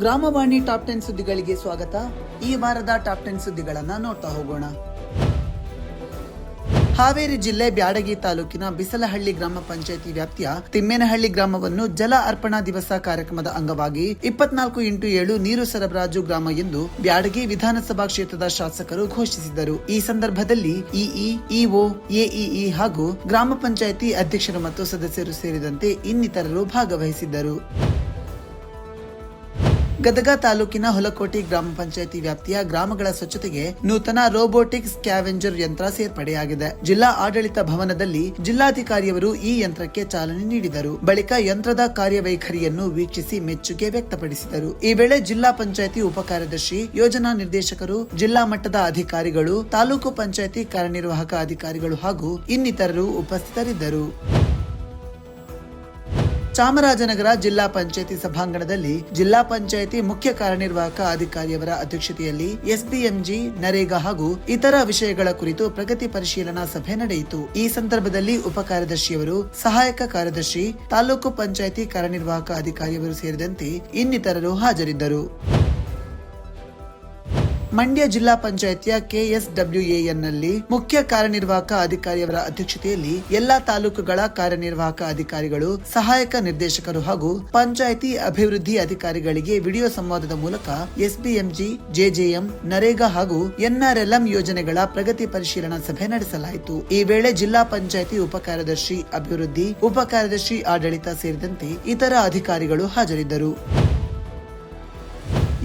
ಗ್ರಾಮವಾಣಿ top 10 ಸುದ್ದಿಗಳಿಗೆ ಸ್ವಾಗತ. ಈ ವಾರದ ಟಾಪ್ 10 ಸುದ್ದಿಗಳನ್ನ ನೋಡ್ತಾ ಹೋಗೋಣ. ಹಾವೇರಿ ಜಿಲ್ಲೆ ಬ್ಯಾಡಗಿ ತಾಲೂಕಿನ ಬಿಸಲಹಳ್ಳಿ ಗ್ರಾಮ ಪಂಚಾಯಿತಿ ವ್ಯಾಪ್ತಿಯ ತಿಮ್ಮೇನಹಳ್ಳಿ ಗ್ರಾಮವನ್ನು ಜಲ ಅರ್ಪಣಾ ದಿವಸ ಕಾರ್ಯಕ್ರಮದ ಅಂಗವಾಗಿ 24x7 ನೀರು ಸರಬರಾಜು ಗ್ರಾಮ ಎಂದು ಬ್ಯಾಡಗಿ ವಿಧಾನಸಭಾ ಕ್ಷೇತ್ರದ ಶಾಸಕರು ಘೋಷಿಸಿದರು. ಈ ಸಂದರ್ಭದಲ್ಲಿ ಇಇ, ಇಒ, ಎಇಇ ಹಾಗೂ ಗ್ರಾಮ ಪಂಚಾಯಿತಿ ಅಧ್ಯಕ್ಷರು ಮತ್ತು ಸದಸ್ಯರು ಸೇರಿದಂತೆ ಇನ್ನಿತರರು ಭಾಗವಹಿಸಿದ್ದರು. ಗದಗ ತಾಲೂಕಿನ ಹೊಲಕೋಟಿ ಗ್ರಾಮ ಪಂಚಾಯಿತಿ ವ್ಯಾಪ್ತಿಯ ಗ್ರಾಮಗಳ ಸ್ವಚ್ಛತೆಗೆ ನೂತನ ರೋಬೋಟಿಕ್ ಸ್ಕ್ಯಾವೆಂಜರ್ ಯಂತ್ರ ಸೇರ್ಪಡೆಯಾಗಿದೆ. ಜಿಲ್ಲಾ ಆಡಳಿತ ಭವನದಲ್ಲಿ ಜಿಲ್ಲಾಧಿಕಾರಿಯವರು ಈ ಯಂತ್ರಕ್ಕೆ ಚಾಲನೆ ನೀಡಿದರು. ಬಳಿಕ ಯಂತ್ರದ ಕಾರ್ಯವೈಖರಿಯನ್ನು ವೀಕ್ಷಿಸಿ ಮೆಚ್ಚುಗೆ ವ್ಯಕ್ತಪಡಿಸಿದರು. ಈ ವೇಳೆ ಜಿಲ್ಲಾ ಪಂಚಾಯಿತಿ ಉಪ ಕಾರ್ಯದರ್ಶಿ, ಯೋಜನಾ ನಿರ್ದೇಶಕರು, ಜಿಲ್ಲಾ ಮಟ್ಟದ ಅಧಿಕಾರಿಗಳು, ತಾಲೂಕು ಪಂಚಾಯಿತಿ ಕಾರ್ಯನಿರ್ವಾಹಕ ಅಧಿಕಾರಿಗಳು ಹಾಗೂ ಇನ್ನಿತರರು ಉಪಸ್ಥಿತರಿದ್ದರು. ಚಾಮರಾಜನಗರ ಜಿಲ್ಲಾ ಪಂಚಾಯಿತಿ ಸಭಾಂಗಣದಲ್ಲಿ ಜಿಲ್ಲಾ ಪಂಚಾಯಿತಿ ಮುಖ್ಯ ಕಾರ್ಯನಿರ್ವಾಹಕ ಅಧಿಕಾರಿಯವರ ಅಧ್ಯಕ್ಷತೆಯಲ್ಲಿ ಎಸ್ಬಿಎಂಜಿ, ನರೇಗಾ ಹಾಗೂ ಇತರ ವಿಷಯಗಳ ಕುರಿತು ಪ್ರಗತಿ ಪರಿಶೀಲನಾ ಸಭೆ ನಡೆಯಿತು. ಈ ಸಂದರ್ಭದಲ್ಲಿ ಉಪ ಕಾರ್ಯದರ್ಶಿಯವರು, ಸಹಾಯಕ ಕಾರ್ಯದರ್ಶಿ, ತಾಲೂಕು ಪಂಚಾಯಿತಿ ಕಾರ್ಯನಿರ್ವಾಹಕ ಅಧಿಕಾರಿಯವರು ಸೇರಿದಂತೆ ಇನ್ನಿತರರು ಹಾಜರಿದ್ದರು. ಮಂಡ್ಯ ಜಿಲ್ಲಾ ಪಂಚಾಯಿತಿಯ ಕೆಎಸ್ಡಬ್ಲ್ಯೂಎನ್ನಲ್ಲಿ ಮುಖ್ಯ ಕಾರ್ಯನಿರ್ವಾಹಕ ಅಧಿಕಾರಿಯವರ ಅಧ್ಯಕ್ಷತೆಯಲ್ಲಿ ಎಲ್ಲಾ ತಾಲೂಕುಗಳ ಕಾರ್ಯನಿರ್ವಾಹಕ ಅಧಿಕಾರಿಗಳು, ಸಹಾಯಕ ನಿರ್ದೇಶಕರು ಹಾಗೂ ಪಂಚಾಯಿತಿ ಅಭಿವೃದ್ಧಿ ಅಧಿಕಾರಿಗಳಿಗೆ ವಿಡಿಯೋ ಸಂವಾದದ ಮೂಲಕ ಎಸ್ಬಿಎಂಜಿ, ಜೆಜೆಎಂ, ನರೇಗಾ ಹಾಗೂ ಎನ್ಆರ್ಎಲ್ಎಂ ಯೋಜನೆಗಳ ಪ್ರಗತಿ ಪರಿಶೀಲನಾ ಸಭೆ ನಡೆಸಲಾಯಿತು. ಈ ವೇಳೆ ಜಿಲ್ಲಾ ಪಂಚಾಯಿತಿ ಉಪ ಕಾರ್ಯದರ್ಶಿ ಅಭಿವೃದ್ಧಿ, ಉಪ ಕಾರ್ಯದರ್ಶಿ ಆಡಳಿತ ಸೇರಿದಂತೆ ಇತರ ಅಧಿಕಾರಿಗಳು ಹಾಜರಿದ್ದರು.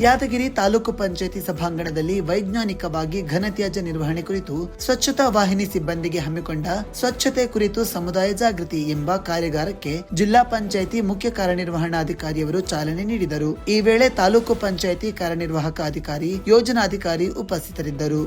ಯಾದಗಿರಿ ತಾಲೂಕು ಪಂಚಾಯಿತಿ ಸಭಾಂಗಣದಲ್ಲಿ ವೈಜ್ಞಾನಿಕವಾಗಿ ಘನತ್ಯಾಜ್ಯ ನಿರ್ವಹಣೆ ಕುರಿತು ಸ್ವಚ್ಛತಾ ವಾಹಿನಿ ಸಿಬ್ಬಂದಿಗೆ ಹಮ್ಮಿಕೊಂಡ ಸ್ವಚ್ಛತೆ ಕುರಿತು ಸಮುದಾಯ ಜಾಗೃತಿ ಎಂಬ ಕಾರ್ಯಾಗಾರಕ್ಕೆ ಜಿಲ್ಲಾ ಪಂಚಾಯಿತಿ ಮುಖ್ಯ ಕಾರ್ಯನಿರ್ವಹಣಾಧಿಕಾರಿಯವರು ಚಾಲನೆ ನೀಡಿದರು. ಈ ವೇಳೆ ತಾಲೂಕು ಪಂಚಾಯಿತಿ ಕಾರ್ಯನಿರ್ವಾಹಕ ಅಧಿಕಾರಿ, ಯೋಜನಾಧಿಕಾರಿ ಉಪಸ್ಥಿತರಿದ್ದರು.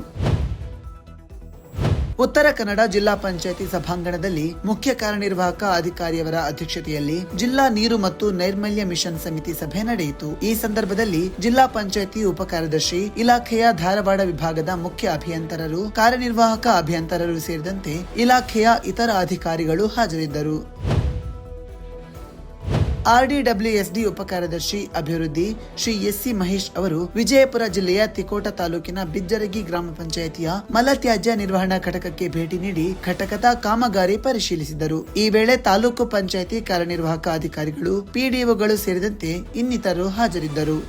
ಉತ್ತರ ಕನ್ನಡ ಜಿಲ್ಲಾ ಪಂಚಾಯಿತಿ ಸಭಾಂಗಣದಲ್ಲಿ ಮುಖ್ಯ ಕಾರ್ಯನಿರ್ವಾಹಕ ಅಧಿಕಾರಿಯವರ ಅಧ್ಯಕ್ಷತೆಯಲ್ಲಿ ಜಿಲ್ಲಾ ನೀರು ಮತ್ತು ನೈರ್ಮಲ್ಯ ಮಿಷನ್ ಸಮಿತಿ ಸಭೆ ನಡೆಯಿತು. ಈ ಸಂದರ್ಭದಲ್ಲಿ ಜಿಲ್ಲಾ ಪಂಚಾಯಿತಿ ಉಪ ಕಾರ್ಯದರ್ಶಿ, ಇಲಾಖೆಯ ಧಾರವಾಡ ವಿಭಾಗದ ಮುಖ್ಯ ಅಭಿಯಂತರರು, ಕಾರ್ಯನಿರ್ವಾಹಕ ಅಭಿಯಂತರರು ಸೇರಿದಂತೆ ಇಲಾಖೆಯ ಇತರ ಅಧಿಕಾರಿಗಳು ಹಾಜರಿದ್ದರು. ಆರ್ಡಿಡಬ್ಲ್ಯೂಎಸ್ಡಿ ಉಪ ಕಾರ್ಯದರ್ಶಿ ಅಭಿವೃದ್ಧಿ ಶ್ರೀ ಎಸ್ಸಿ ಮಹೇಶ್ ಅವರು ವಿಜಯಪುರ ಜಿಲ್ಲೆಯ ತಿಕೋಟ ತಾಲೂಕಿನ ಬಿಜ್ಜರಗಿ ಗ್ರಾಮ ಪಂಚಾಯಿತಿಯ ಮಲತ್ಯಾಜ್ಯ ನಿರ್ವಹಣಾ ಘಟಕಕ್ಕೆ ಭೇಟಿ ನೀಡಿ ಘಟಕದ ಕಾಮಗಾರಿ ಪರಿಶೀಲಿಸಿದರು. ಈ ವೇಳೆ ತಾಲೂಕು ಪಂಚಾಯಿತಿ ಕಾರ್ಯನಿರ್ವಾಹಕ ಅಧಿಕಾರಿಗಳು, ಪಿಡಿಒಗಳು ಸೇರಿದಂತೆ ಇನ್ನಿತರರು ಹಾಜರಿದ್ದರು.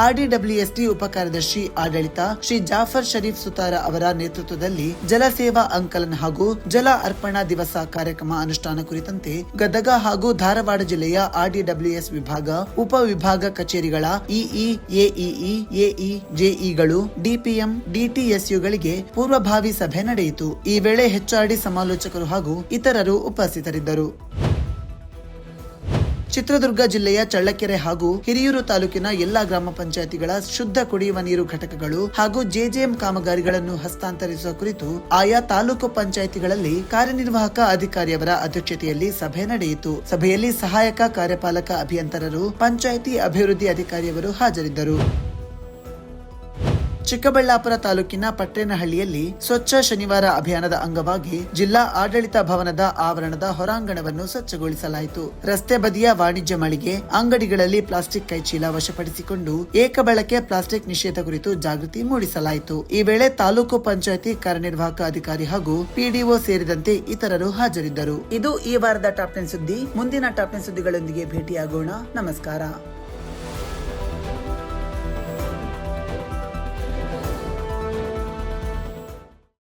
ಆರ್ಡಿಡಬ್ಲ್ಯೂಎಸ್ಡಿ ಉಪ ಕಾರ್ಯದರ್ಶಿ ಆಡಳಿತ ಶ್ರೀ ಜಾಫರ್ ಶರೀಫ್ ಸುತಾರ ಅವರ ನೇತೃತ್ವದಲ್ಲಿ ಜಲ ಸೇವಾ ಅಂಕಲನ್ ಹಾಗೂ ಜಲ ಅರ್ಪಣಾ ದಿವಸ ಕಾರ್ಯಕ್ರಮ ಅನುಷ್ಠಾನ ಕುರಿತಂತೆ ಗದಗ ಹಾಗೂ ಧಾರವಾಡ ಜಿಲ್ಲೆಯ ಆರ್ಡಿಡಬ್ಲ್ಯೂಎಸ್ ವಿಭಾಗ, ಉಪ ವಿಭಾಗ ಕಚೇರಿಗಳ ಇಇ, ಎಇಇ, ಎಇ, ಜೆಇಗಳು, ಡಿಪಿಎಂ, ಡಿಟಿಎಸ್ಯುಗಳಿಗೆ ಪೂರ್ವಭಾವಿ ಸಭೆ ನಡೆಯಿತು. ಈ ವೇಳೆ ಹೆಚ್ಆರ್ಡಿ ಸಮಾಲೋಚಕರು ಹಾಗೂ ಇತರರು ಉಪಸ್ಥಿತರಿದ್ದರು. ಚಿತ್ರದುರ್ಗ ಜಿಲ್ಲೆಯ ಚಳ್ಳಕೆರೆ ಹಾಗೂ ಹಿರಿಯೂರು ತಾಲೂಕಿನ ಎಲ್ಲಾ ಗ್ರಾಮ ಪಂಚಾಯಿತಿಗಳ ಶುದ್ಧ ಕುಡಿಯುವ ನೀರು ಘಟಕಗಳು ಹಾಗೂ ಜೆಜೆಎಂ ಕಾಮಗಾರಿಗಳನ್ನು ಹಸ್ತಾಂತರಿಸುವ ಕುರಿತು ಆಯಾ ತಾಲೂಕು ಪಂಚಾಯಿತಿಗಳಲ್ಲಿ ಕಾರ್ಯನಿರ್ವಾಹಕ ಅಧಿಕಾರಿಯವರ ಅಧ್ಯಕ್ಷತೆಯಲ್ಲಿ ಸಭೆ ನಡೆಯಿತು. ಸಭೆಯಲ್ಲಿ ಸಹಾಯಕ ಕಾರ್ಯಪಾಲಕ ಅಭಿಯಂತರರು, ಪಂಚಾಯಿತಿ ಅಭಿವೃದ್ಧಿ ಅಧಿಕಾರಿಯವರು ಹಾಜರಿದ್ದರು. ಚಿಕ್ಕಬಳ್ಳಾಪುರ ತಾಲೂಕಿನ ಪಟ್ಟೇನಹಳ್ಳಿಯಲ್ಲಿ ಸ್ವಚ್ಛ ಶನಿವಾರ ಅಭಿಯಾನದ ಅಂಗವಾಗಿ ಜಿಲ್ಲಾ ಆಡಳಿತ ಭವನದ ಆವರಣದ ಹೊರಾಂಗಣವನ್ನು ಸ್ವಚ್ಛಗೊಳಿಸಲಾಯಿತು. ರಸ್ತೆ ಬದಿಯ ವಾಣಿಜ್ಯ ಮಳಿಗೆ, ಅಂಗಡಿಗಳಲ್ಲಿ ಪ್ಲಾಸ್ಟಿಕ್ ಕೈಚೀಲ ವಶಪಡಿಸಿಕೊಂಡು ಏಕಬಳಕೆ ಪ್ಲಾಸ್ಟಿಕ್ ನಿಷೇಧ ಕುರಿತು ಜಾಗೃತಿ ಮೂಡಿಸಲಾಯಿತು. ಈ ವೇಳೆ ತಾಲೂಕು ಪಂಚಾಯಿತಿ ಕಾರ್ಯನಿರ್ವಾಹಕ ಅಧಿಕಾರಿ ಹಾಗೂ ಪಿಡಿಒ ಸೇರಿದಂತೆ ಇತರರು ಹಾಜರಿದ್ದರು. ಇದು ಈ ವಾರದ ಟಾಪ್ 10 ಸುದ್ದಿ. ಮುಂದಿನ ಟಾಪ್ 10 ಸುದ್ದಿಗಳೊಂದಿಗೆ ಭೇಟಿಯಾಗೋಣ. ನಮಸ್ಕಾರ.